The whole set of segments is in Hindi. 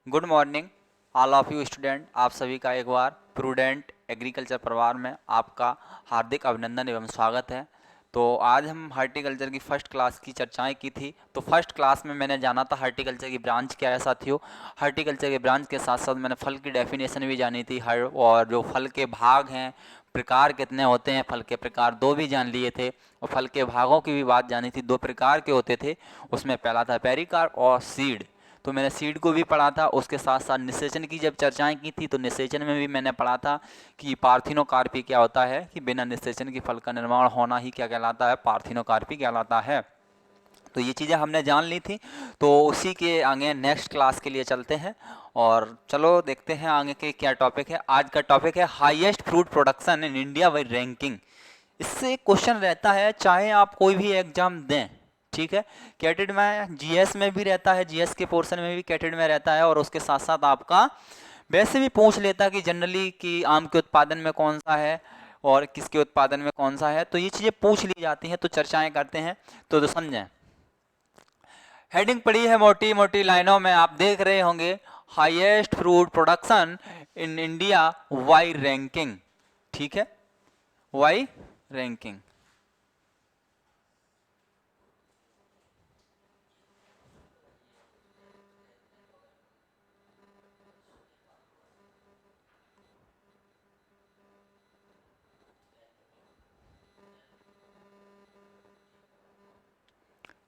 Good morning all of you student. आप सभी का एक बार प्रूडेंट एग्रीकल्चर परिवार में आपका हार्दिक अभिनंदन एवं स्वागत है। तो आज हम हार्टिकल्चर की फ़र्स्ट क्लास की चर्चाएं की थी। तो फर्स्ट क्लास में मैंने जाना था हार्टिकल्चर की ब्रांच क्या है साथियों। हार्टिकल्चर के ब्रांच के साथ साथ मैंने फल की डेफिनेशन भी जानी थी, हर और जो फल के भाग हैं, प्रकार कितने होते हैं, फल के प्रकार दो भी जान लिए थे। और फल के भागों की भी बात जानी थी, दो प्रकार के होते थे। उसमें पहला था पेरिकार और सीड। तो मैंने सीड को भी पढ़ा था। उसके साथ साथ निषेचन की जब चर्चाएं की थी तो निषेचन में भी मैंने पढ़ा था कि पार्थिनोकार्पी क्या होता है, कि बिना निषेचन की फल का निर्माण होना ही क्या कहलाता है, पार्थिनोकार्पी कहलाता है। तो ये चीज़ें हमने जान ली थी। तो उसी के आगे नेक्स्ट क्लास के लिए चलते हैं और चलो देखते हैं आगे के क्या टॉपिक है। आज का टॉपिक है highest fruit production in India by ranking. इससे क्वेश्चन रहता है चाहे आप कोई भी एग्जाम दें, ठीक है। कैटेड में जीएस में भी रहता है, जीएस के पोर्शन में भी कैटेड में रहता है, और उसके साथ साथ आपका वैसे भी पूछ लेता कि जनरली कि आम के उत्पादन में कौन सा है और किसके उत्पादन में कौन सा है। तो ये चीज़ें पूछ ली जाती हैं, तो चर्चाएं करते हैं। तो समझें, हेडिंग पड़ी है मोटी मोटी लाइनों में, आप देख रहे होंगे highest fruit production in India by ranking, ठीक है, वाई रैंकिंग।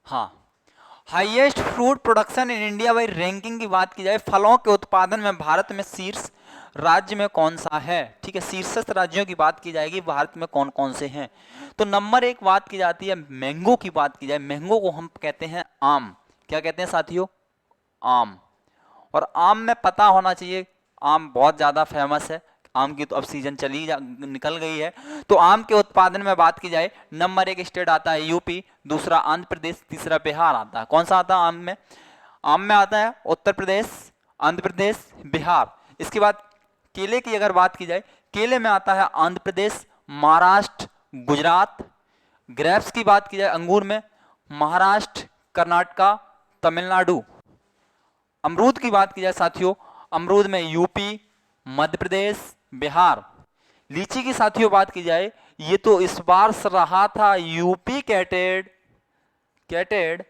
हाँ, highest fruit production in India by ranking की बात की जाए, फलों के उत्पादन में भारत में शीर्ष राज्य में कौन सा है, ठीक है। शीर्षस्थ राज्यों की बात की जाएगी, भारत में कौन कौन से हैं। तो नंबर एक बात की जाती है मैंगो की बात की जाए, मैंगो को हम कहते हैं आम। क्या कहते हैं साथियों? आम। और आम में पता होना चाहिए, आम बहुत ज़्यादा फेमस है। आम की तो अब सीजन निकल गई है। तो आम के उत्पादन में बात की जाए, नंबर एक स्टेट आता है यूपी, दूसरा आंध्र प्रदेश, तीसरा बिहार आता है। कौन सा आता है आम में? आम में आता है उत्तर प्रदेश, आंध्र प्रदेश, बिहार। इसके बाद केले की अगर बात की जाए, केले में आता है आंध्र प्रदेश, महाराष्ट्र, गुजरात। ग्रेप्स की बात की जाए अंगूर में, महाराष्ट्र, कर्नाटका, तमिलनाडु। अमरूद की बात की जाए साथियों, अमरूद में यूपी, मध्य प्रदेश, बिहार। लीची की साथियों बात की जाए, ये तो इस बार रहा था यूपी कैटेड, कैटेड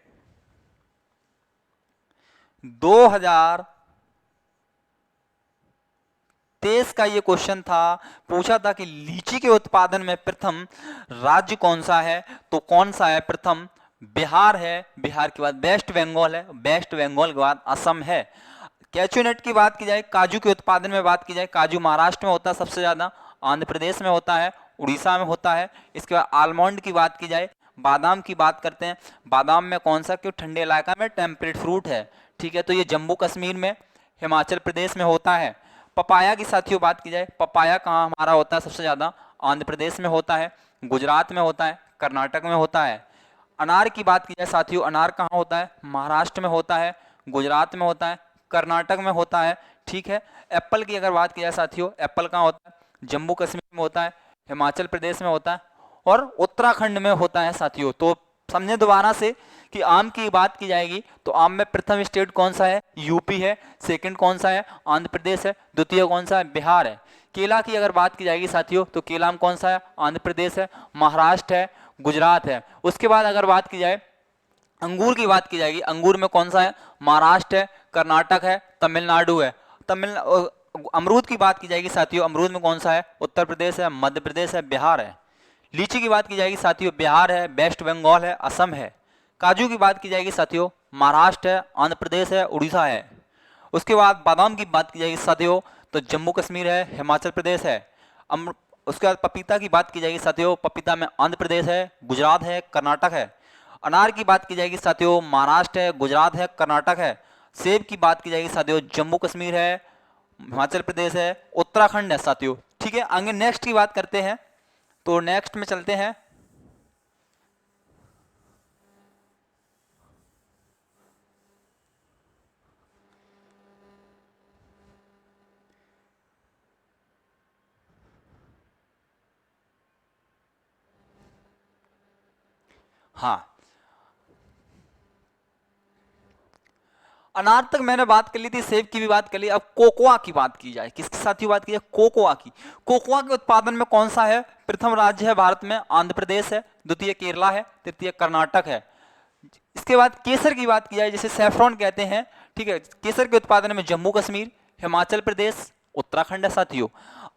2023 का ये क्वेश्चन था। पूछा था कि लीची के उत्पादन में प्रथम राज्य कौन सा है, तो कौन सा है प्रथम? बिहार है। बिहार के बाद वेस्ट बंगाल है, वेस्ट बंगाल के बाद असम है। कैचूनट की बात की जाए, काजू के उत्पादन में बात की जाए, काजू महाराष्ट्र में होता है सबसे ज्यादा, आंध्र प्रदेश में होता है, उड़ीसा में होता है। इसके बाद आलमंड की बात की जाए, बादाम की बात करते हैं। बादाम में कौन सा, क्यों ठंडे इलाका में टेम्परेट फ्रूट है, ठीक है। तो ये जम्मू कश्मीर में, हिमाचल प्रदेश में होता है। पपाया की साथियों बात की जाए, पपाया कहाँ हमारा होता है सबसे ज्यादा? आंध्र प्रदेश में होता है, गुजरात में होता है, कर्नाटक में होता है। अनार की बात की जाए साथियों, अनार कहाँ होता है? महाराष्ट्र में होता है, गुजरात में होता है, कर्नाटक में होता है, ठीक है। एप्पल की अगर बात की जाए साथियों, एप्पल कहाँ होता है? जम्मू कश्मीर में होता है, हिमाचल प्रदेश में होता है, और उत्तराखंड में होता है साथियों। तो समझे दोबारा से कि आम की बात की जाएगी तो आम में प्रथम स्टेट कौन सा है? यूपी है। सेकंड कौन सा है? आंध्र प्रदेश है। द्वितीय कौन सा है? बिहार है। केला की अगर बात की जाएगी साथियों, तो केला में कौन सा है? आंध्र प्रदेश है, महाराष्ट्र है, गुजरात है। उसके बाद अगर बात की जाए अंगूर की बात की जाएगी, अंगूर में कौन सा है? महाराष्ट्र है, कर्नाटक है, तमिलनाडु है। तमिल अमरूद की बात की जाएगी साथियों, अमरूद में कौन सा है? उत्तर प्रदेश है, मध्य प्रदेश है, बिहार है। लीची की बात की जाएगी साथियों, बिहार है, वेस्ट बंगाल है, असम है। काजू की बात की जाएगी साथियों, महाराष्ट्र है, आंध्र प्रदेश है, उड़ीसा है। उसके बाद बादाम की बात की जाएगी साथियों, तो जम्मू कश्मीर है, हिमाचल प्रदेश है। उसके बाद पपीता की बात की जाएगी साथियों, पपीता में आंध्र प्रदेश है, गुजरात है, कर्नाटक है। अनार की बात की जाएगी साथियों, महाराष्ट्र है, गुजरात है, कर्नाटक है। सेब की बात की जाएगी साथियों, जम्मू कश्मीर है, हिमाचल प्रदेश है, उत्तराखंड है साथियों, ठीक है। आगे नेक्स्ट की बात करते हैं, तो नेक्स्ट में चलते हैं। हाँ, अनार तक मैंने बात कर ली थी, सेब की भी बात कर ली, अब कोकोआ की बात की जाए। किसकी साथियों बात की जाए? कोकोआ की। कोकोआ के उत्पादन में कौन सा है? प्रथम राज्य है भारत में आंध्र प्रदेश है, द्वितीय केरला है, तृतीय कर्नाटक है। इसके बाद केसर की बात की जाए, जिसे सैफरॉन कहते हैं, ठीक है, केसर के उत्पादन में जम्मू कश्मीर, हिमाचल प्रदेश, उत्तराखंड है साथियों।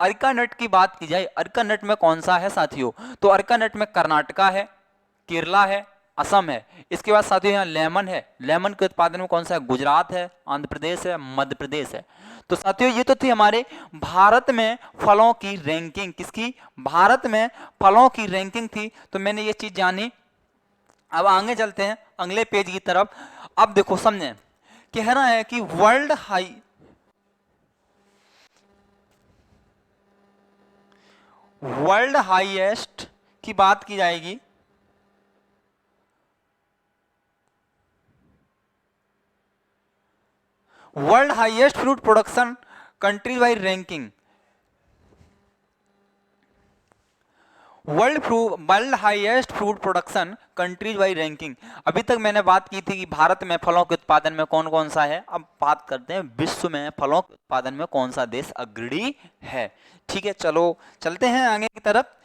अरका नट की बात की जाए, अरका नट में कौन सा है साथियों? तो अरका नट में कर्नाटका है, केरला है, असम है। इसके बाद साथियों यहाँ लेमन है, लेमन के उत्पादन में कौन सा है? गुजरात है, आंध्र प्रदेश है, मध्य प्रदेश है। तो साथियों ये तो थी हमारे भारत में फलों की रैंकिंग। किसकी? भारत में फलों की रैंकिंग थी, तो मैंने ये चीज जानी। अब आगे चलते हैं अगले पेज की तरफ। अब देखो समझें, कहना है कि वर्ल्ड हाईएस्ट की बात की जाएगी, world highest fruit production country by ranking, world highest fruit production countries by ranking. अभी तक मैंने बात की थी कि भारत में फलों के उत्पादन में कौन कौन सा है। अब बात करते हैं विश्व में फलों के उत्पादन में कौन सा देश अग्रणी है। ठीक है, चलो चलते हैं आगे की तरफ।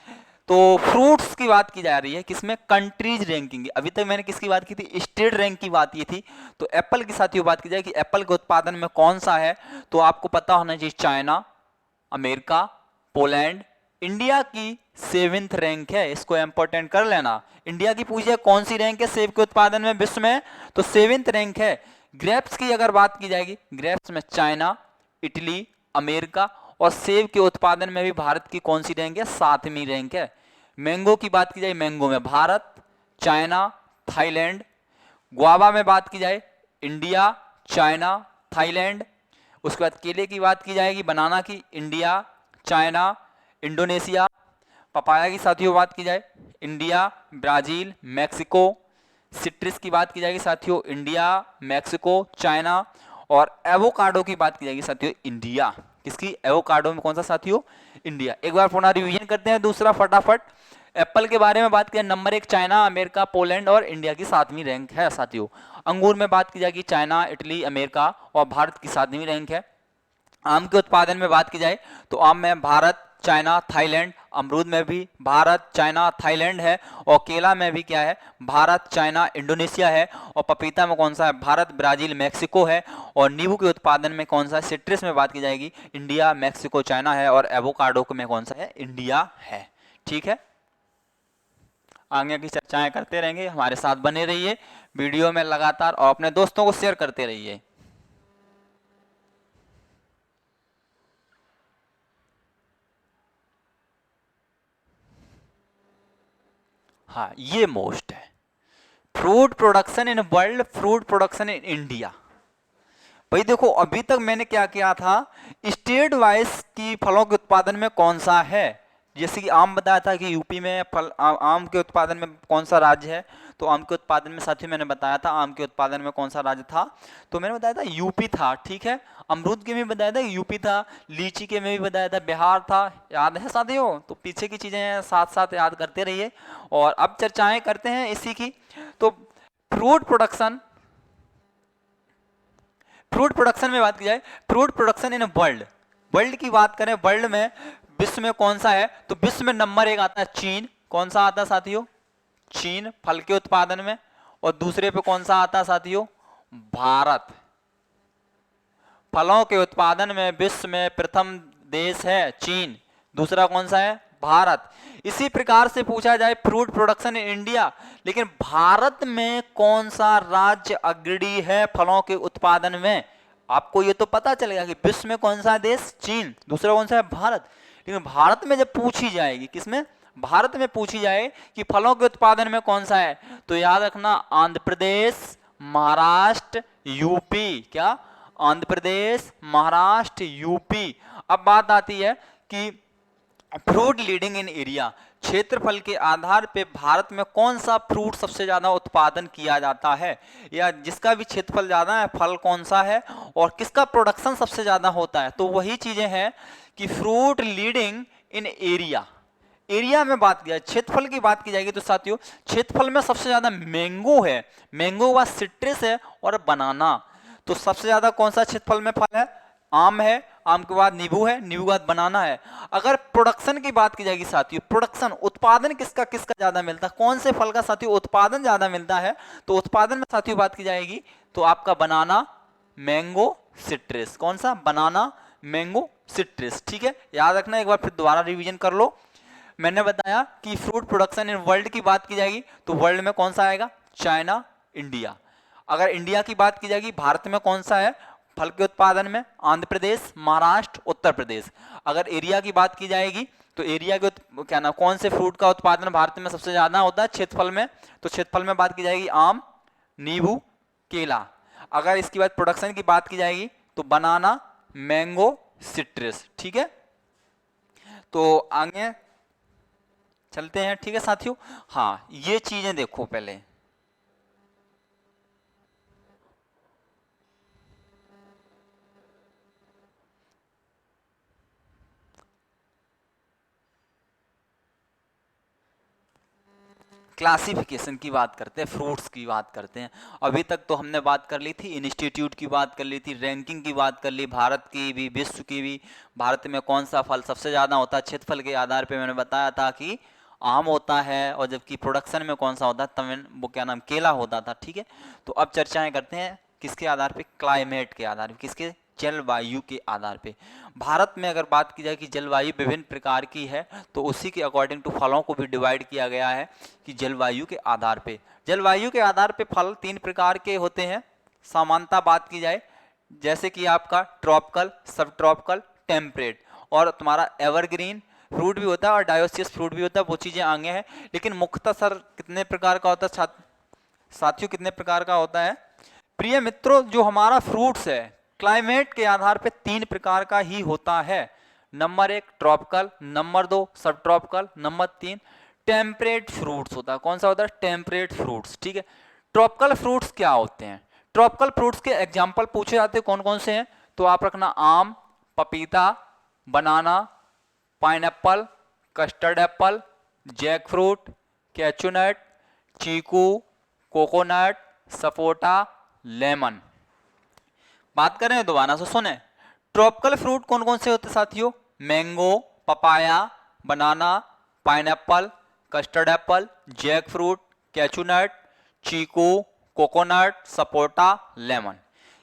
तो फ्रूट्स की बात की जा रही है, किसमें? Countries ranking. अभी तक मैंने किसकी बात की थी? स्टेट रैंक की बात की थी। तो एप्पल की साथियों बात की जाए कि एप्पल के उत्पादन में कौन सा है, तो आपको पता होना चाहिए चाइना, अमेरिका, पोलैंड। इंडिया की 7th रैंक है, इसको इंपॉर्टेंट कर लेना। इंडिया की पूछिए कौन सी रैंक है सेब के उत्पादन में विश्व में, तो 7th रैंक है। ग्रेप्स की अगर बात की जाएगी, ग्रेप्स में चाइना, इटली, अमेरिका, और सेब के उत्पादन में भी भारत की कौन सी रैंक है? 7वीं रैंक है। मैंगो की बात की जाए, मैंगो में भारत, चाइना, थाईलैंड। गुआवा में बात की जाए, इंडिया, चाइना, थाईलैंड। उसके बाद केले की बात की जाएगी, बनाना की, इंडिया, चाइना, इंडोनेशिया। पपाया की साथियों बात की जाए, इंडिया, ब्राजील, मैक्सिको। सिट्रिस की बात की जाएगी साथियों, इंडिया, मैक्सिको, चाइना। और एवोकाडो की बात की जाएगी साथियों, इंडिया। किसकी? एवोकाडो में कौन सा साथियों? इंडिया। एक बार पुनः रिवीजन करते हैं दूसरा फटाफट। एप्पल के बारे में बात करें, नंबर 1 चाइना, अमेरिका, पोलैंड और इंडिया की 7वीं रैंक है साथियों। अंगूर में बात की जाएगी, चाइना, इटली, अमेरिका और भारत की 7वीं रैंक है। आम के उत्पादन में बात की जाए तो आम में भारत, चाइना, थाईलैंड। अमरूद में भी भारत, चाइना, थाईलैंड है। और केला में भी क्या है? भारत, चाइना, इंडोनेशिया है। और पपीता में कौन सा है? भारत, ब्राजील, मैक्सिको है। और नींबू के उत्पादन में कौन सा है? सिट्रस में बात की जाएगी, इंडिया, मैक्सिको, चाइना है। और एवोकाडो में कौन सा है? इंडिया है। ठीक है, आगे की चर्चाएं करते रहेंगे, हमारे साथ बने रहिए वीडियो में लगातार और अपने दोस्तों को शेयर करते रहिए। हाँ, ये मोस्ट है, fruit production in world, fruit production in India. भाई देखो, अभी तक मैंने क्या किया था, स्टेट वाइज की फलों के उत्पादन में कौन सा है। जैसे कि आम बताया था कि यूपी में आम के उत्पादन में कौन सा राज्य है, तो आम के उत्पादन में साथियों मैंने बताया था आम के उत्पादन में कौन सा राज्य था, तो मैंने बताया था यूपी था। ठीक है, अमरूद के में बताया था यूपी था, लीची के में भी बताया था बिहार था। याद है साथियों? तो पीछे की चीजें साथ साथ याद करते रहिए। और अब चर्चाएं करते हैं इसी की। तो फ्रूट प्रोडक्शन में बात की जाए, fruit production in world, world की बात करें, वर्ल्ड में विश्व में कौन सा है, तो विश्व में नंबर 1 आता है चीन। कौन सा आता है साथियों? चीन, फल के उत्पादन में। और दूसरे पे कौन सा आता है साथियों? भारत। फलों के उत्पादन में विश्व में प्रथम देश है चीन, दूसरा कौन सा है? भारत। इसी प्रकार से पूछा जाए फ्रूट प्रोडक्शन इन इंडिया, लेकिन भारत में कौन सा राज्य अग्रणी है फलों के उत्पादन में? आपको ये तो पता चलेगा कि विश्व में कौन सा देश? चीन, दूसरा कौन सा है? भारत। लेकिन भारत में जब पूछी जाएगी, किसमें? भारत में पूछी जाए कि फलों के उत्पादन में कौन सा है, तो याद रखना आंध्र प्रदेश, महाराष्ट्र, यूपी। क्या? आंध्र प्रदेश, महाराष्ट्र, यूपी। अब बात आती है कि फ्रूट लीडिंग इन एरिया, क्षेत्रफल के आधार पे भारत में कौन सा फ्रूट सबसे ज्यादा उत्पादन किया जाता है, या जिसका भी क्षेत्रफल ज्यादा है फल कौन सा है, और किसका प्रोडक्शन सबसे ज्यादा होता है। तो वही चीजें हैं कि fruit leading in area, area में बात किया, क्षेत्रफल की बात की जाएगी तो साथियों क्षेत्रफल में सबसे ज्यादा मैंगो है, मैंगो व सिट्रस है और बनाना। तो सबसे ज्यादा कौन सा क्षेत्रफल में फल है? आम है, आम के बाद नींबू है, नींबू के बाद बनाना है। अगर प्रोडक्शन की बात की जाएगी साथियों, प्रोडक्शन उत्पादन किसका किसका ज्यादा मिलता है, कौन से फल का साथियों उत्पादन ज्यादा मिलता है, तो उत्पादन में साथियों बात की जाएगी तो आपका बनाना, मैंगो, सिट्रस। कौन सा? बनाना, मैंगो, सिट्रस। ठीक है, याद रखना, एक बार फिर दोबारा रिवीजन कर लो। मैंने बताया कि फ्रूट प्रोडक्शन इन वर्ल्ड की बात की जाएगी तो वर्ल्ड में कौन सा आएगा? China, India. अगर इंडिया की बात की जाएगी, भारत में कौन सा है फल के उत्पादन में? आंध्र प्रदेश, महाराष्ट्र, उत्तर प्रदेश। अगर एरिया की बात की जाएगी तो एरिया के क्या नाम, कौन से फ्रूट का उत्पादन भारत में सबसे ज्यादा होता है क्षेत्रफल में? तो क्षेत्रफल में बात की जाएगी आम, नींबू, केला। अगर इसकी बात प्रोडक्शन की बात की जाएगी तो बनाना, मैंगो, सिट्रस। ठीक है, तो आगे चलते हैं। ठीक है साथियों, हाँ ये चीजें देखो पहले। क्लासिफिकेशन की बात करते हैं, फ्रूट्स की बात करते हैं। अभी तक तो हमने बात कर ली थी, इंस्टीट्यूट की बात कर ली थी, रैंकिंग की बात कर ली, भारत की भी, विश्व की भी। भारत में कौन सा फल सबसे ज्यादा होता है क्षेत्रफल के आधार पे मैंने बताया था कि आम होता है, और जबकि प्रोडक्शन में कौन सा होता है, तमिल वो क्या नाम, केला होता था। ठीक है, तो अब चर्चाएं करते हैं किसके आधार पे? क्लाइमेट के आधार पे, किसके? जलवायु के आधार पे। भारत में अगर बात की जाए कि जलवायु विभिन्न प्रकार की है, तो उसी के अकॉर्डिंग टू फलों को भी डिवाइड किया गया है कि जलवायु के आधार पे। जलवायु के आधार पे फल तीन प्रकार के होते हैं, समानता बात की जाए, जैसे कि आपका ट्रॉपिकल, सब ट्रॉपिकल, टेम्परेट, और तुम्हारा एवरग्रीन फ्रूट भी होता है और डायोसियस फ्रूट भी होता है, वो चीजें आगे हैं। लेकिन मुख्यतः सर कितने प्रकार का होता है साथियों, कितने प्रकार का होता है? प्रिय मित्रों, जो हमारा फ्रूट्स है क्लाइमेट के आधार पे तीन प्रकार का ही होता है। नंबर एक ट्रॉपिकल, नंबर दो सब ट्रॉपिकल, नंबर तीन टेम्परेट फ्रूट्स होता है। कौन सा होता है? Temperate fruits. ठीक है, ट्रॉपिकल फ्रूट्स क्या होते हैं? ट्रॉपिकल फ्रूट्स के एग्जाम्पल पूछे जाते हैं कौन कौन से हैं, तो आप रखना आम, पपीता, banana, pineapple, custard apple, jackfruit, cashew nut, chikoo, coconut, sapota, lemon. बात करें दोबारा से सुने, ट्रॉपिकल फ्रूट कौन कौन से होते हैं साथियों? Mango, papaya, banana, pineapple, custard apple, jackfruit, cashew nut, chikoo, coconut, sapota, lemon.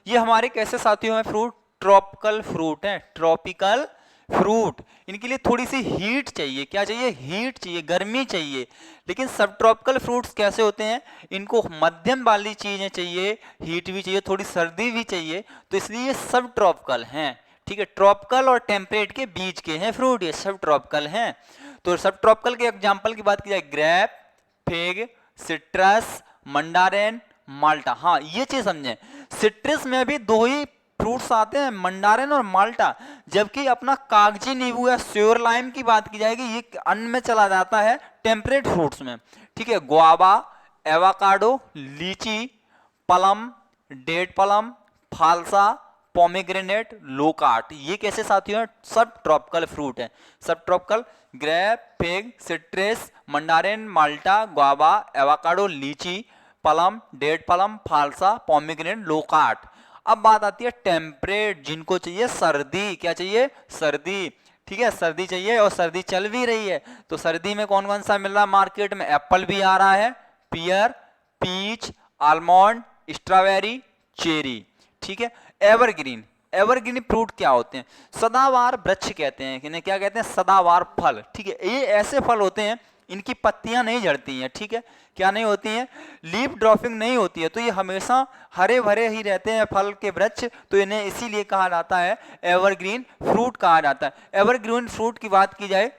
ये हमारे कैसे साथियों हैं फ्रूट? ट्रॉपिकल फ्रूट हैं, ट्रॉपिकल फ्रूट। इनके लिए थोड़ी सी हीट चाहिए, क्या चाहिए? हीट चाहिए, गर्मी चाहिए। लेकिन सब ट्रॉपिकल फ्रूट्स कैसे होते हैं? इनको मध्यम वाली चीजें चाहिए, हीट भी चाहिए, थोड़ी सर्दी भी चाहिए, तो इसलिए ये सब ट्रॉपिकल हैं। ठीक है, ट्रॉपिकल और टेम्परेट के बीच के हैं फ्रूट, ये सब ट्रॉपिकल हैं। तो सब ट्रॉपिकल के एग्जाम्पल की बात की जाए, ग्रेप, फिग, सिट्रस, मंडारेन, माल्टा। हाँ ये चीज समझें, सिट्रस में भी दो ही फ्रूट्स आते हैं, मंडारेन और माल्टा। जबकि अपना कागजी नींबू या श्योर लाइम की बात की जाएगी, ये अन्न में चला जाता है टेम्परेट फ्रूट्स में। ठीक है, गुआवा, एवाकाडो, लीची, पलम, डेट पलम, फालसा, पोमेग्रेनेट, लोकार्ट, ये कैसे साथियों हैं? सब ट्रॉपिकल फ्रूट हैं। सब ट्रॉपिकल, ग्रेप, फिग, सिट्रस, मंडारेन, माल्टा, गुआवा, एवाकाडो, लीची, पलम, डेट पलम, फालसा, पोमेग्रेनेट, लोकार्ट। अब बात आती है टेम्परेट, जिनको चाहिए सर्दी। क्या चाहिए? सर्दी। ठीक है, सर्दी चाहिए और सर्दी चल भी रही है, तो सर्दी में कौन कौन सा मिल रहा है मार्केट में? एप्पल भी आ रहा है, पियर, पीच, आलमंड, स्ट्रॉबेरी, चेरी। ठीक है, एवरग्रीन, एवरग्रीन फ्रूट क्या होते हैं? सदाबहार वृक्ष कहते हैं, इन्हें क्या कहते हैं? सदाबहार फल। ठीक है, ये ऐसे फल होते हैं इनकी पत्तियां नहीं झड़ती हैं। ठीक है, क्या नहीं होती हैं? लीफ ड्रॉपिंग नहीं होती है, तो ये हमेशा हरे भरे ही रहते हैं फल के वृक्ष, तो इन्हें इसीलिए कहा जाता है एवरग्रीन फ्रूट कहा जाता है। एवरग्रीन फ्रूट की बात की जाए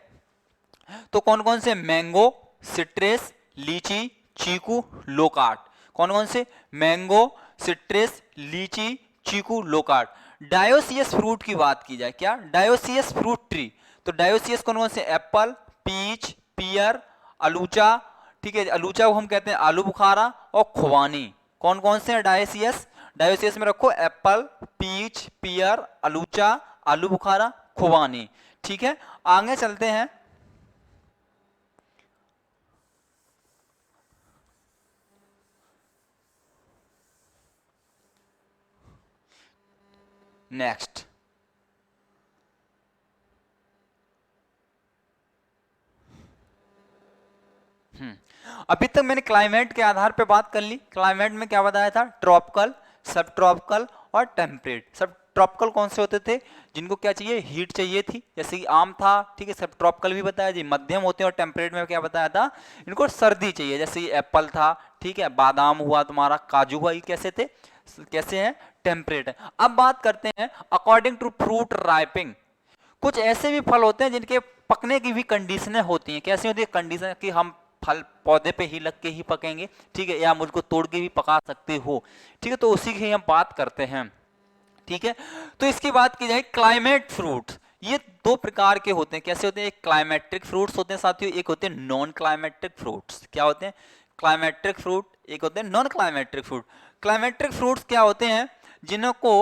तो कौन कौन से? मैंगो, सिट्रस, लीची, चीकू, लोकार्ट। कौन कौन से? मैंगो, सिट्रस, लीची, चीकू, लोकार्ट। डायोसियस फ्रूट की बात की जाए, क्या? डायोसियस फ्रूट ट्री, तो डायोसियस कौन कौन से? एप्पल, पीच, पियर, अलूचा। ठीक है, अलूचा को हम कहते हैं आलू बुखारा, और खुबानी। कौन कौन से हैं डायोसियस? डायोसियस में रखो एप्पल, पीच, पियर, अलूचा, आलू बुखारा, खुबानी। ठीक है, आगे चलते हैं। नेक्स्ट, अभी तक मैंने क्लाइमेट के आधार पे बात कर ली। क्लाइमेट में क्या बताया था? ट्रॉपिकल, सब ट्रॉपिकल और टेम्परेट। सब ट्रॉपिकल कौन से होते थे? जिनको क्या चाहिए? हीट चाहिए थी, जैसे कि आम था, ठीक है। सब ट्रॉपिकल भी बताया जी, मध्यम होते हैं। और टेम्परेट में क्या बताया था? इनको सर्दी चाहिए, जैसे कि एप्पल था, ठीक है, बादाम हुआ, तुम्हारा काजू हुआ, ये कैसे थे? कैसे हैं? टेम्परेट है। अब बात करते हैं अकॉर्डिंग टू फ्रूट राइपिंग। कुछ ऐसे भी फल होते हैं जिनके पकने की भी कंडीशनें होती हैं। कैसी होती है कंडीशन? कि हम फल पौधे पे ही लग के ही पकेंगे, ठीक है, या मुझको तोड़ के भी पका सकते हो, ठीक है। तो उसी की हम बात करते हैं, ठीक है। तो इसकी बात की जाए क्लाइमेट फ्रूट्स, ये दो प्रकार के होते हैं। कैसे होते हैं? एक क्लाइमेट्रिक फ्रूट्स होते हैं साथियों, एक होते हैं नॉन क्लाइमेट्रिक फ्रूट्स। क्या होते हैं? क्लाइमेट्रिक फ्रूट, एक होते हैं non climacteric fruit. Climacteric fruits क्या होते हैं? जिनको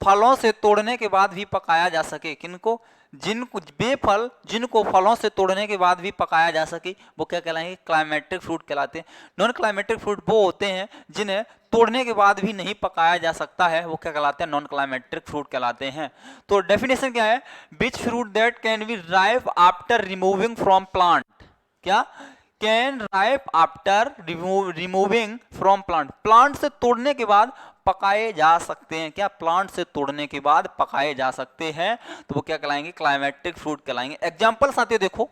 फलों से तोड़ने के बाद भी पकाया जा सके। किनको? जिनको बेफल, जिनको फलों से तोड़ने के बाद भी पकाया जा सके, वो क्या कहलाएंगे? क्लाइमेट्रिक फ्रूट कहलाते हैं। नॉन क्लाइमेट्रिक फ्रूट वो होते हैं जिन्हें तोड़ने के बाद भी नहीं पकाया जा सकता है, वो क्या कहलाते हैं? नॉन क्लाइमेट्रिक फ्रूट कहलाते हैं। तो डेफिनेशन क्या है? Which fruit that can be ripe after removing from plant. क्या? Can ripe after removing from plant, plant से तोड़ने के बाद पकाए जा सकते हैं। क्या? प्लांट से तोड़ने के बाद पकाए जा सकते हैं, तो वो क्या कहलाएंगे? क्लाइमेट्रिक फ्रूट कहलाएंगे। एग्जांपल साथियों देखो,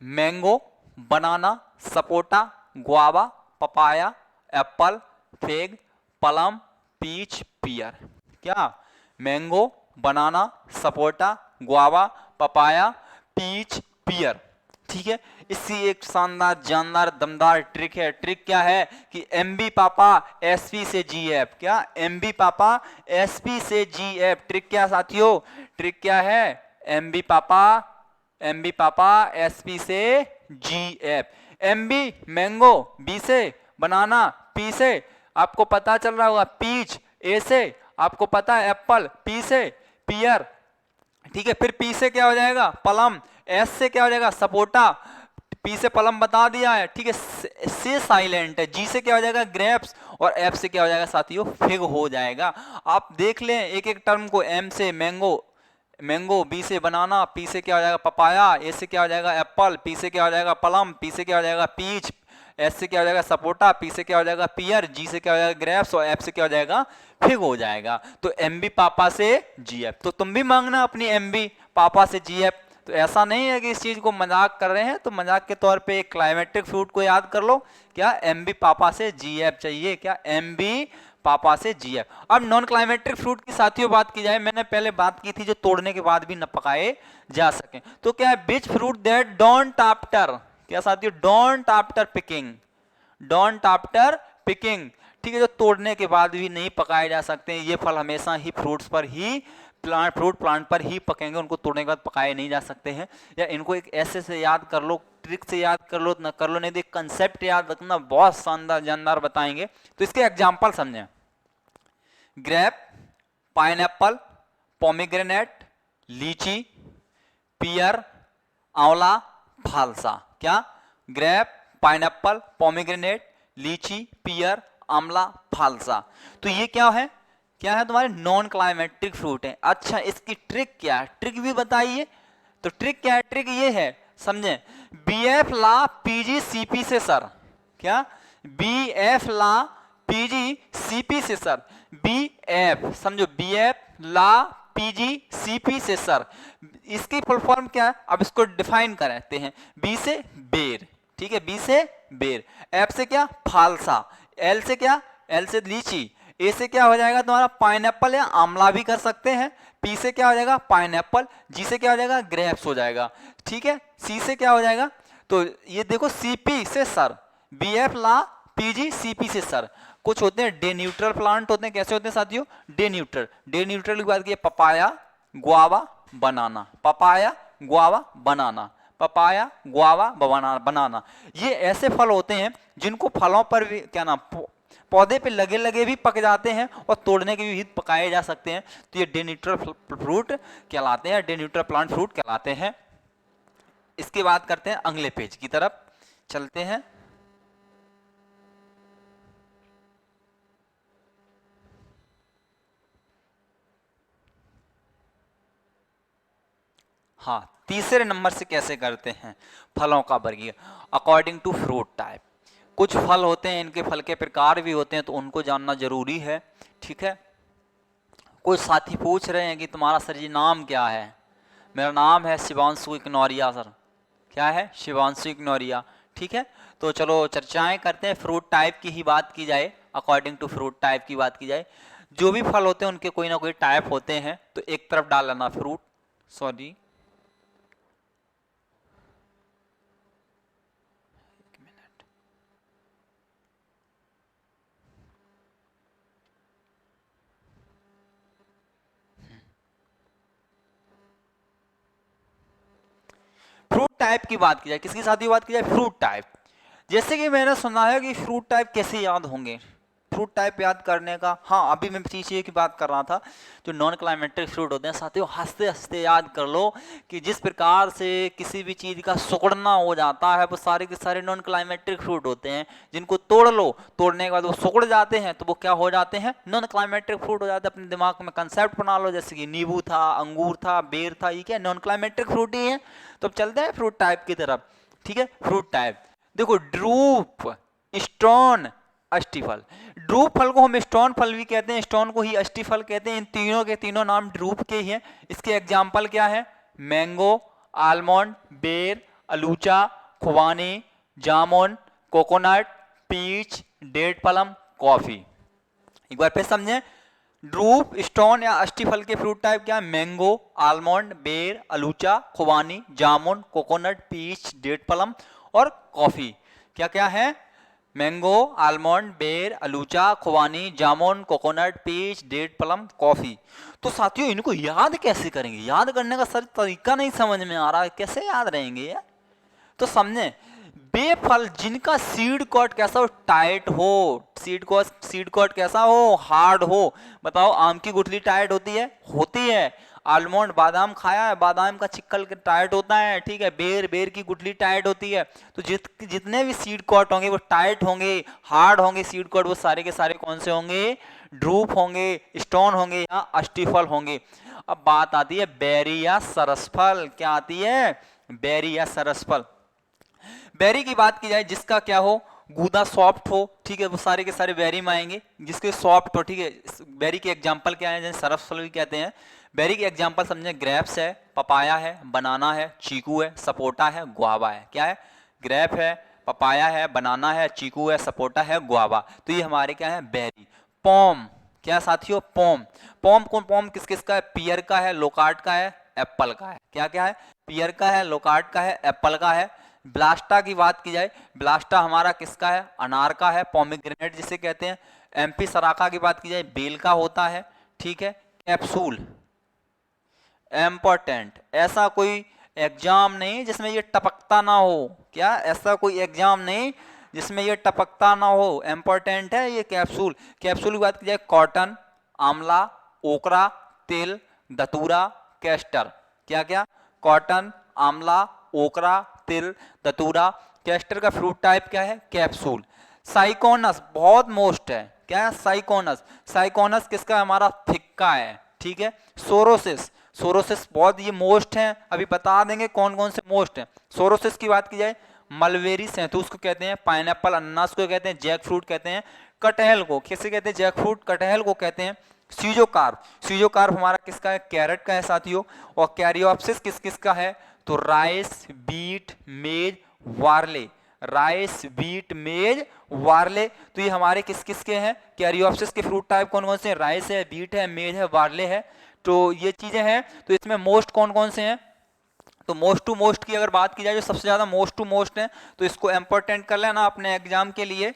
mango, banana, sapota, guava, papaya, apple, fig, plum, peach, pear. क्या? Mango, banana, sapota, guava, papaya, peach, pear, ठीक है। इसी एक शानदार जानदार दमदार ट्रिक है। ट्रिक क्या है? कि एमबी पापा एसपी से जीएफ। क्या? एमबी पापा एसपी से जीएफ। ट्रिक क्या साथियों? ट्रिक क्या है? एमबी पापा एसपी से जीएफ। एमबी मैंगो, बी से बनाना, पी से आपको पता चल रहा होगा पीच, ए से आपको पता है एप्पल, पी से पियर, ठीक है। फिर पी से क्या हो जाएगा? प्लम, एस से क्या हो जाएगा? सपोटा, पी से प्लम बता दिया है, ठीक है। से साइलेंट है। जी से क्या हो जाएगा? ग्रेप्स, और एफ से क्या हो जाएगा साथियों? फिग हो जाएगा। आप देख लें एक एक टर्म को। एम से मैंगो, बी से बनाना, पी से क्या हो जाएगा? पपाया, ए से क्या हो जाएगा? एप्पल, पी से क्या हो जाएगा? प्लम, पी से क्या हो जाएगा? पीच, एस से क्या हो जाएगा? सपोटा, पी से क्या हो जाएगा? पियर, जी से क्या हो जाएगा? ग्रेप्स, और एफ से क्या हो जाएगा? फिग हो जाएगा। तो एमबी पापा से जीएफ। तो तुम भी मांगना अपनी एमबी पापा से जीएफ। तो ऐसा नहीं है कि इस चीज को मजाक कर रहे हैं, तो मजाक के तौर पे एक क्लाइमेटिक फ्रूट को याद कर लो। क्या? एमबी पापा से जीएफ चाहिए। क्या? एमबी पापा से जीएफ। अब नॉन क्लाइमेट्रिक फ्रूट की साथियों बात की जाए, मैंने पहले बात की थी जो तोड़ने के बाद भी न पकाए जा सके। तो क्या है? बिच फ्रूट दैट डोंट आफ्टर, क्या साथियों? Don't after picking, don't after picking, ठीक है। जो तोड़ने के बाद भी नहीं पकाए जा सकते हैं, ये फल हमेशा ही फ्रूट्स पर ही, फ्रूट प्लांट पर ही पकेंगे, उनको तोड़ने के बाद पकाए नहीं जा सकते हैं। या इनको एक ऐसे से याद कर लो, ट्रिक से याद कर लो, ना कर लो, नहीं तो कंसेप्ट याद रखना, बहुत शानदार जानदार बताएंगे। तो इसके एग्जाम्पल समझें। ग्रेप, पाइनएप्पल, पोमीग्रेनेट, लीची, पियर, आंवला, फालसा। क्या? ग्रेप, पाइनएप्पल, पोमीग्रेनेट, लीची, पियर, आंवला, फालसा। तो ये क्या है? क्या है? तुम्हारे नॉन क्लाइमेट्रिक फ्रूट है। अच्छा, इसकी ट्रिक क्या है? ट्रिक भी बताइए। तो ट्रिक क्या है? ट्रिक ये है, समझे। बीएफ ला पीजी सीपी से सर। क्या? बीएफ ला पीजी सीपी से सर। बीएफ समझो, बीएफ ला पीजी सीपी से सर। इसकी फुल फॉर्म क्या है? अब इसको डिफाइन करते हैं। बी से बेर, ठीक है, बी से बेर। एफ से क्या? फालसा। एल से क्या? एल से लीची। ए से क्या हो जाएगा तुम्हारा? पाइनएप्पल या आंवला भी कर सकते हैं। पी से क्या हो जाएगा? पाइनएप्पल। जी से क्या हो जाएगा? ग्रेप्स हो जाएगा, ठीक है। सी से क्या हो जाएगा? तो ये देखो, सीपी से सर, बीएफ ला पीजी सीपी से सर। कुछ होते हैं डे न्यूट्रल प्लांट होते हैं। कैसे होते हैं साथियों? Day neutral. डे न्यूट्रल की बात की, पपाया, गुआवा, बनाना, पपाया, गुआवा, बनाना, पपाया, गुआवा, बनाना। ये ऐसे फल होते हैं जिनको फलों पर भी क्या नाम, पौधे पे लगे लगे भी पक जाते हैं और तोड़ने के भी पकाए जा सकते हैं। तो ये डे न्यूट्रल फ्रूट कहलाते हैं, डे न्यूट्रल प्लांट फ्रूट कहलाते हैं। इसके बाद करते हैं अगले पेज की तरफ चलते हैं। हाँ, तीसरे नंबर से कैसे करते हैं फलों का वर्गीकरण, अकॉर्डिंग टू फ्रूट टाइप। कुछ फल होते हैं, इनके फल के प्रकार भी होते हैं, तो उनको जानना जरूरी है। ठीक है, कुछ साथी पूछ रहे हैं कि तुम्हारा सर जी नाम क्या है। मेरा नाम है शिवांशु इग्नोरिया सर। क्या है? शिवांशु इग्नोरिया। ठीक है, तो चलो चर्चाएं करते हैं। फ्रूट टाइप की ही बात की जाए, अकॉर्डिंग टू फ्रूट टाइप की बात की जाए। जो भी फल होते हैं उनके कोई ना कोई टाइप होते हैं, तो एक तरफ डाल लेना फ्रूट, सॉरी फ्रूट टाइप की बात की जाए, किसकी साथ की बात की जाए? Fruit type. जैसे कि मैंने सुना है कि फ्रूट टाइप कैसे याद होंगे, फ्रूट टाइप याद करने का। हाँ, अभी मैं चीज़ की बात कर रहा था, जो नॉन क्लाइमेटिक फ्रूट होते हैं साथियों, हंसते हंसते याद कर लो कि जिस प्रकार से किसी भी चीज़ का सिकुड़ना हो जाता है, वो सारे के सारे नॉन क्लाइमेटिक फ्रूट होते हैं। जिनको तोड़ लो, तोड़ने के बाद वो सिकुड़ जाते हैं, तो वो क्या हो जाते हैं? नॉन क्लाइमेटिक फ्रूट हो जाते हैं। अपने दिमाग में कंसेप्ट बना लो, जैसे कि नींबू था, अंगूर था, बेर था, ये क्या नॉन क्लाइमेटिक फ्रूट ही है। तो अब चलते हैं फ्रूट टाइप की तरफ। ठीक है, फ्रूट टाइप देखो, ड्रूप, स्टोन, अष्टिफल। ड्रूप फल को हम स्टोन फल भी कहते हैं, स्टोन को ही अष्टिफल कहते हैं। इन तीनों के तीनों नाम ड्रूप के ही हैं। इसके एग्जाम्पल क्या है? मैंगो, आलमंड, बेर, अलूचा, खुबानी, जामुन, कोकोनट, पीच, डेट पलम, कॉफी। एक बार फिर समझें, ड्रूप, स्टोन या अष्टिफल के फ्रूट टाइप क्या है? मैंगो, आलमंड, बेर, अलूचा, खुबानी, जामुन, कोकोनट, पीच, डेट पलम और कॉफी। क्या क्या है? मैंगो, आलमंड, बेर, अलूचा, खुबानी, जामुन, कोकोनट, पीच, डेट पलम, कॉफी। तो साथियों, इनको याद कैसे करेंगे? याद करने का सर तरीका नहीं समझ में आ रहा है, कैसे याद रहेंगे यार? तो समझे, वे फल जिनका सीड कॉट कैसा हो? टाइट हो। सीड कॉट कैसा हो? हार्ड हो। बताओ, आम की गुठली टाइट होती है? होती है। आलमंड, बादाम खाया है, बादाम का छिक्कल टाइट होता है। ठीक है, बेर की गुठली टाइट होती है। तो जितने भी सीड कॉट होंगे वो टाइट होंगे, हार्ड होंगे। सीड कॉट वो सारे के सारे कौन से होंगे? ड्रूप होंगे, स्टोन होंगे या अष्टिफल होंगे। अब बात आती है बेरी या सरसफल। क्या आती है? बेरी या सरसफल। बेरी की बात की जाए, जिसका क्या हो? गूदा सॉफ्ट हो। ठीक है, वो सारे के सारे बेरी में आएंगे, जिसके सॉफ्ट हो। ठीक है, बेरी के एग्जांपल क्या है? जैसे सरसफल भी कहते हैं। बेरी के एग्जांपल समझे, ग्रेप्स है, पपाया है, बनाना है, चीकू है, सपोटा है, गुआवा है। क्या है? ग्रेप है, पपाया है, बनाना है, चीकू है, सपोटा है, गुआवा। तो ये हमारे क्या है? बेरी। पॉम, क्या साथियों? पॉम। पॉम कौन? पॉम किस किस का है? पियर का है, लोकार्ट का है, एप्पल का है। क्या क्या है? पियर का है, लोकार्ट का है, एप्पल का है। ब्लास्टा की बात की जाए, ब्लास्टा हमारा किसका है? अनार का है, पोमीग्रेनेट जिसे कहते हैं। एमपी सराका की बात की जाए, बेल का होता है। ठीक है, कैप्सूल, इम्पोर्टेंट, ऐसा कोई एग्जाम नहीं जिसमें ये टपकता ना हो। क्या? ऐसा कोई एग्जाम नहीं जिसमें ये टपकता ना हो, इंपॉर्टेंट है ये कैप्सूल। कैप्सूल की बात की जाए, कॉटन, आंवला, ओकरा, तिल, धतूरा, कैस्टर। क्या क्या? कॉटन, आंवला, ओकरा, तिल, धतूरा, कैस्टर का फ्रूट टाइप क्या है? कैप्सूल। साइकोनस बहुत मोस्ट है। क्या है? साइकोनस। साइकोनस किसका? हमारा फिक्का है। ठीक है, सोरोसिस, सोरोसिस बहुत ये मोस्ट है, अभी बता देंगे कौन कौन से मोस्ट हैं। सोरोसिस की बात की जाए, मलबेरी सैंतूस को कहते हैं, पाइनएप्पल अनानास को कहते हैं, जैक फ्रूट कहते हैं, कटहल को कैसे कहते हैं? जैक फ्रूट, कटहल को कहते हैं सीजोकार्प। सीजोकार्प हमारा किसका है? कैरेट का है साथियों। और कैरियोप्सिस किस किस का है? तो राइस, बीट, मेज, वार्ले। राइस, बीट, मेज, वार्ले। तो ये हमारे किस किस के हैं? कैरियोप्सिस के फ्रूट टाइप कौन कौन से हैं? राइस है, बीट है, मेज है, वार्ले है। तो ये चीजें हैं। तो इसमें मोस्ट कौन कौन से हैं? तो मोस्ट टू मोस्ट की अगर बात की जाए, जो सबसे ज्यादा मोस्ट टू मोस्ट है, तो इसको इंपॉर्टेंट कर लेना अपने एग्जाम के लिए।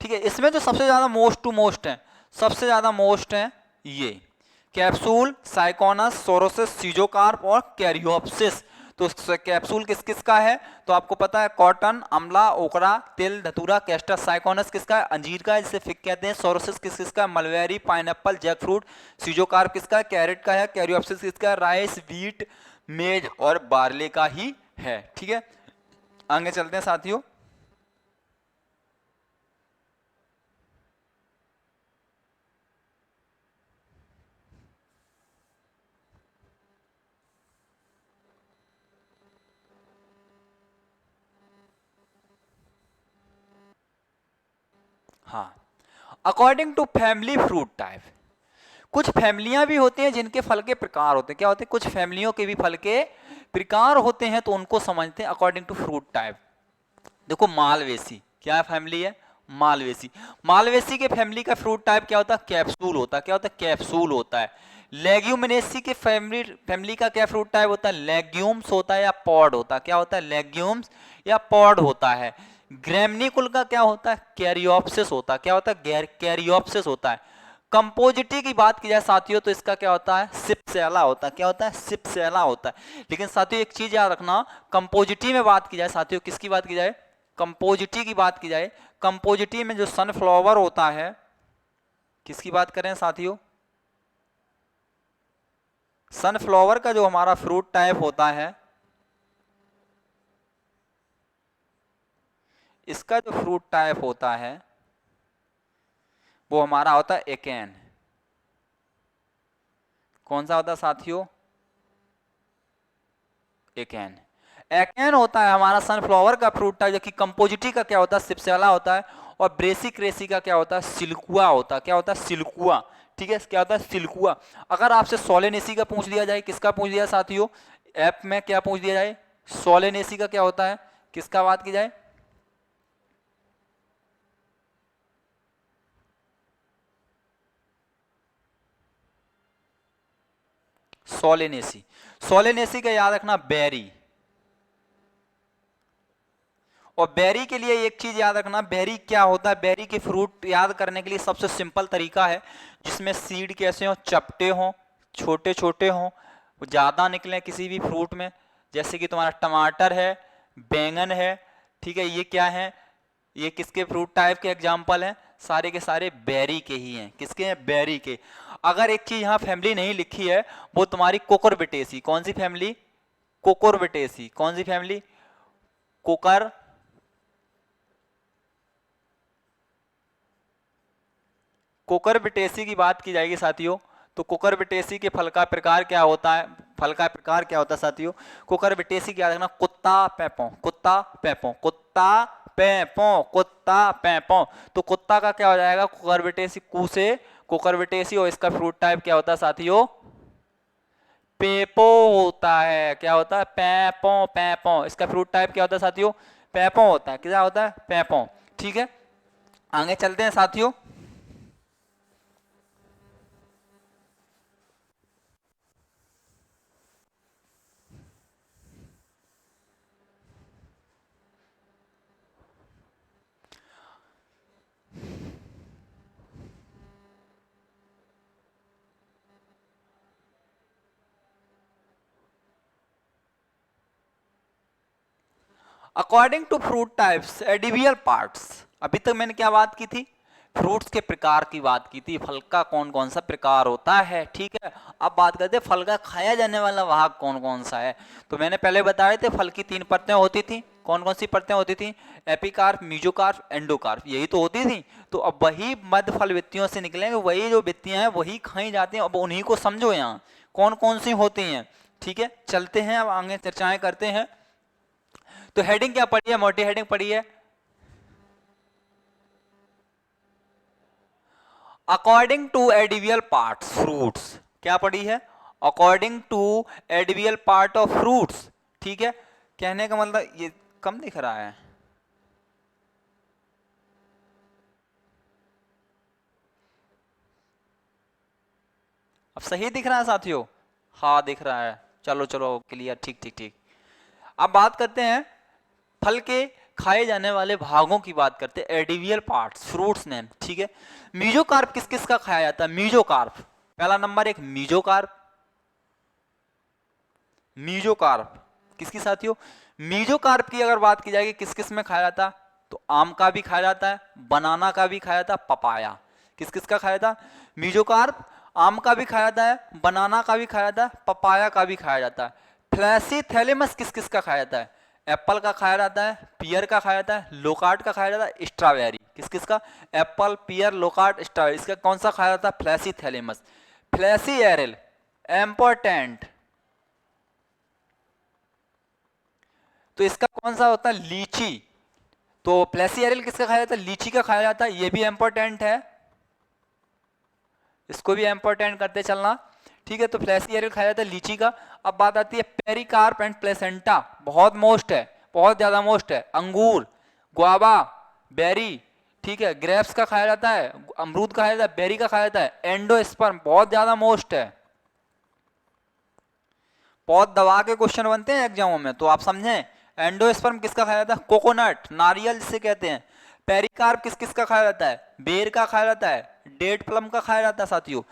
ठीक है, इसमें जो सबसे ज्यादा मोस्ट टू मोस्ट है, सबसे ज्यादा मोस्ट है ये कैप्सूल, साइकोनस, सोरोसिस, सीजोकार्प और कैरियोप्सिस। तो कैप्सूल किस किस का है? तो आपको पता है, कॉटन, अमला, ओकरा, तिल, धतूरा, कैस्टर। साइकोनस किसका है? अंजीर का है, जिसे फिग कहते हैं। सोरोसिस किस किसका है? Mulberry, pineapple, jackfruit. सीजोकार्प किसका है? कैरेट का है। कैरियोप्सिस किसका है? राइस, व्हीट, मेज और बार्ले का ही है। ठीक है, आगे चलते हैं साथियों। हाँ, according to family fruit type, कुछ फैमिलियां भी होती हैं जिनके फल के प्रकार होते हैं। क्या होते हैं? कुछ फैमिलियों के भी फल के प्रकार होते हैं, तो उनको समझते हैं अकॉर्डिंग टू फ्रूट टाइप। देखो मालवेसी, क्या फैमिली है? मालवेसी। मालवेसी के फैमिली का फ्रूट टाइप क्या होता है? कैप्सूल होता है। क्या होता है? कैप्सूल होता है। लेग्यूमिनेसी के फैमिली का क्या फ्रूट टाइप होता है? लेग्यूम्स होता है या पॉड होता है? क्या होता है? लेग्यूम्स या पॉड होता है। ग्रेमनीकुल का क्या होता है? कैरियोप्सिस होता है। क्या होता है? कैरियोप्सिस होता है। कंपोजिटी की बात की जाए साथियों, तो इसका क्या होता है? सिप्सेला होता है। क्या होता है? सिप्सेला होता है। लेकिन साथियों एक चीज याद रखना, कंपोजिटी में बात की जाए साथियों, किसकी बात की जाए? कंपोजिटी की बात की जाए, कंपोजिटी में जो सनफ्लावर होता है, किसकी बात करें साथियों? सनफ्लावर का जो हमारा फ्रूट टाइप होता है, इसका जो फ्रूट टाइप होता है वो हमारा होता है एकैन। कौन सा होता है साथियों? एकैन। एकैन होता है हमारा सनफ्लावर का फ्रूट टाइप, जबकि कंपोजिटी का क्या होता है? सिप्सेला होता है। और ब्रेसिक्रेसी का क्या होता है? सिल्कुआ होता है। क्या होता है? सिल्कुआ। ठीक है, क्या होता है? सिल्कुआ। अगर आपसे सोलेनेसी का पूछ लिया जाए, किसका पूछ लिया साथियों? ऐप में क्या पूछ दिया जाए? सोलेनेसी का क्या होता है? किसका बात की जाए? सोलेनेसी। सोलेनेसी का याद रखना बेरी। और बेरी के लिए एक चीज याद रखना, बेरी क्या होता है? बेरी के फ्रूट याद करने के लिए सबसे सिंपल तरीका है, जिसमें सीड कैसे हो? चपटे हो, छोटे छोटे हो, ज्यादा निकले किसी भी फ्रूट में। जैसे कि तुम्हारा टमाटर है, बैंगन है, ठीक है, ये क्या है? ये किसके फ्रूट टाइप के एग्जाम्पल हैं? सारे के सारे बेरी के ही हैं। किसके हैं? बेरी के। अगर एक चीज यहाँ फैमिली नहीं लिखी है, वो तुम्हारी कोकोरबिटेसी। कौन सी फैमिली? कोकोरबिटेसी। कौन सी फैमिली? कोकर कोकरबिटेसी की बात की जाएगी साथियों, तो कोकरबिटेसी के फल का प्रकार क्या होता है? फल का प्रकार क्या होता है साथियों? कोकरबिटेसी क्या देखना? कुत्ता पैपों, कुत्ता पैपों, कुत्ता पैपों, कुत्ता पैपों। तो कुत्ता का क्या हो जाएगा? कोकरबिटेसी, कू से कोकरबिटेसी। और इसका फ्रूट टाइप क्या होता है साथियों? पेपो होता है। क्या होता है? पैपों, पैपों। इसका फ्रूट टाइप क्या होता है साथियों? पैपों होता है। क्या होता है? पैपों। ठीक है, आगे चलते हैं साथियों। According to fruit types edible parts, अभी तक मैंने क्या बात की थी? फ्रूट्स के प्रकार की बात की थी, फल का कौन कौन सा प्रकार होता है। ठीक है, अब बात करते हैं फल का खाया जाने वाला भाग कौन कौन सा है। तो मैंने पहले बताए थे फल की 3 परतें होती थी। कौन कौन सी परतें होती थी? एपिकार्प, मीजोकार्प, एंडोकार्प, यही तो होती थी। तो अब वही मध्य फल वित्तियों से निकलेंगे, वही जो वित्तियां हैं वही खाई जाती हैं। अब उन्हीं को समझो यहाँ कौन कौन सी होती हैं। ठीक है, चलते हैं अब आगे चर्चाएं करते हैं। तो हेडिंग क्या पड़ी है? मोटी हेडिंग पड़ी है according to edible parts fruits. क्या पड़ी है? According to edible part of fruits. ठीक है, कहने का मतलब ये कम दिख रहा है। अब सही दिख रहा है साथियों? हाँ दिख रहा है। चलो चलो क्लियर, ठीक ठीक ठीक। अब बात करते हैं फल के खाए जाने वाले भागों की बात करते हैं, एडिवियल पार्ट्स फ्रूट्स नेम। ठीक है, मीजोकार्प किस किस का खाया जाता है? मीजोकार्प पहला नंबर, एक मीजोकार्प। मीजोकार्प किसकी साथियों? मीजोकार्प की अगर बात की जाएगी किस किस में खाया जाता है, तो आम का भी खाया जाता है, बनाना का भी खाया जाता है, पपाया। किस किस का खाया जाता? मीजोकार्प आम का भी खाया जाता है, बनाना का भी खाया जाता है, पपाया का भी खाया जाता है। फ्लैसीथैलेमस किस किस का खाया जाता है? एप्पल का खाया जाता है, पियर का खाया जाता है, लोकार्ट का खाया जाता है, स्ट्रॉबेरी। किस किस का? एप्पल, पियर, लोकार्ट, स्ट्रॉबेरी। इसका कौन सा खाया जाता है? फ्लैसीथैलेमस। फ्लैसी एरल इम्पोर्टेंट, तो इसका कौन सा होता है? लीची। तो प्लेसियरियल किसका खाया जाता है? लीची का खाया जाता है, ये भी इंपॉर्टेंट है, इसको भी इंपॉर्टेंट करते चलना, ठीक है। तो प्लेसियरियल खाया जाता है लीची का। अब बात आती है पेरिकार्प एंड प्लेसेंटा, बहुत मोस्ट है, बहुत ज्यादा मोस्ट है। अंगूर, गुआवा, बेरी, ठीक है। ग्रेप्स का खाया जाता है, अमरूद का खाया जाता है, बेरी का खाया जाता है। एंडोस्पर्म बहुत ज्यादा मोस्ट है, बहुत दबा के क्वेश्चन बनते हैं एग्जामों में, तो आप समझें। एंडोस्पर्म किसका खाया जाता है? कोकोनट, नारियल जिसे कहते हैं। पेरिकार्प किस किस का खाया जाता है? बेर का खाया जाता है, डेट प्लम का खाया जाता है साथियों।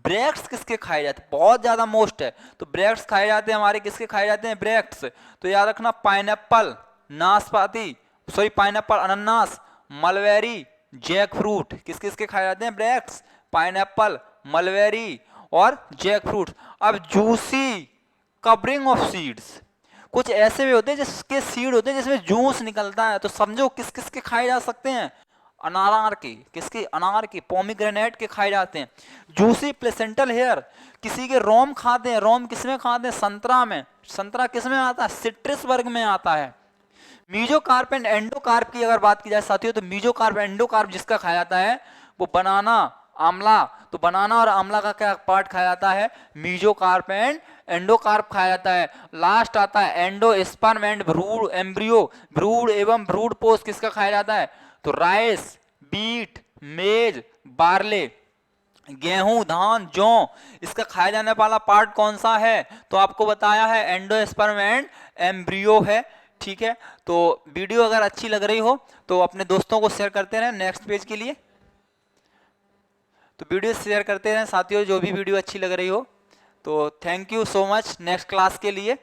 ब्रेक्स किसके खाए जाते हैं? बहुत ज्यादा मोस्ट है, तो ब्रेक्स खाए जाते हैं हमारे, किसके खाए जाते हैं? ब्रेक्स। तो याद रखना, पाइनएप्पल, नाशपाती, सॉरी पाइनएप्पल, अनानास, मलबेरी, जैक फ्रूट, किस किस के खाए जाते हैं? ब्रेक्स, पाइनएप्पल, मलबेरी और जैक फ्रूट। अब जूसी कवरिंग ऑफ सीड्स, कुछ ऐसे भी होते हैं जिसके सीड होते हैं जिसमें जूस निकलता है, तो समझो किस किस के खाए जा सकते हैं? अनार के, किसके? अनार के, पोमीग्रेनेट के खाए जाते हैं। जूसी प्लेसेंटल हेयर, किसी के रोम खाते हैं, रोम किसमें खाते हैं? संतरा में, संतरा किसमें आता है? सिट्रस वर्ग में आता है। मीजोकार्प एंड एंडोकार्प की अगर बात की जाए साथियों, तो मीजोकार्प एंडोकार्प जिसका खाया जाता है वो बनाना, आंवला, तो बनाना और आंवला का क्या पार्ट खाया जाता है? मीजोकार्प एंड एंडोकार्प खाया जाता है। लास्ट आता है endosperm and brood embryo, brood एवं ब्रूड पोस्ट किसका खाया जाता है? तो राइस, बीट, मेज, बार्ले, गेहूं, धान, जौ, इसका खाया जाने वाला पार्ट कौन सा है? तो आपको बताया है एंडोस्पर्म एंड एम्ब्रियो है, ठीक है। तो वीडियो अगर अच्छी लग रही हो तो अपने दोस्तों को शेयर करते रहें नेक्स्ट पेज के लिए, तो वीडियो शेयर करते रहें साथियों, जो भी वीडियो अच्छी लग रही हो। तो thank you so much next class के लिए।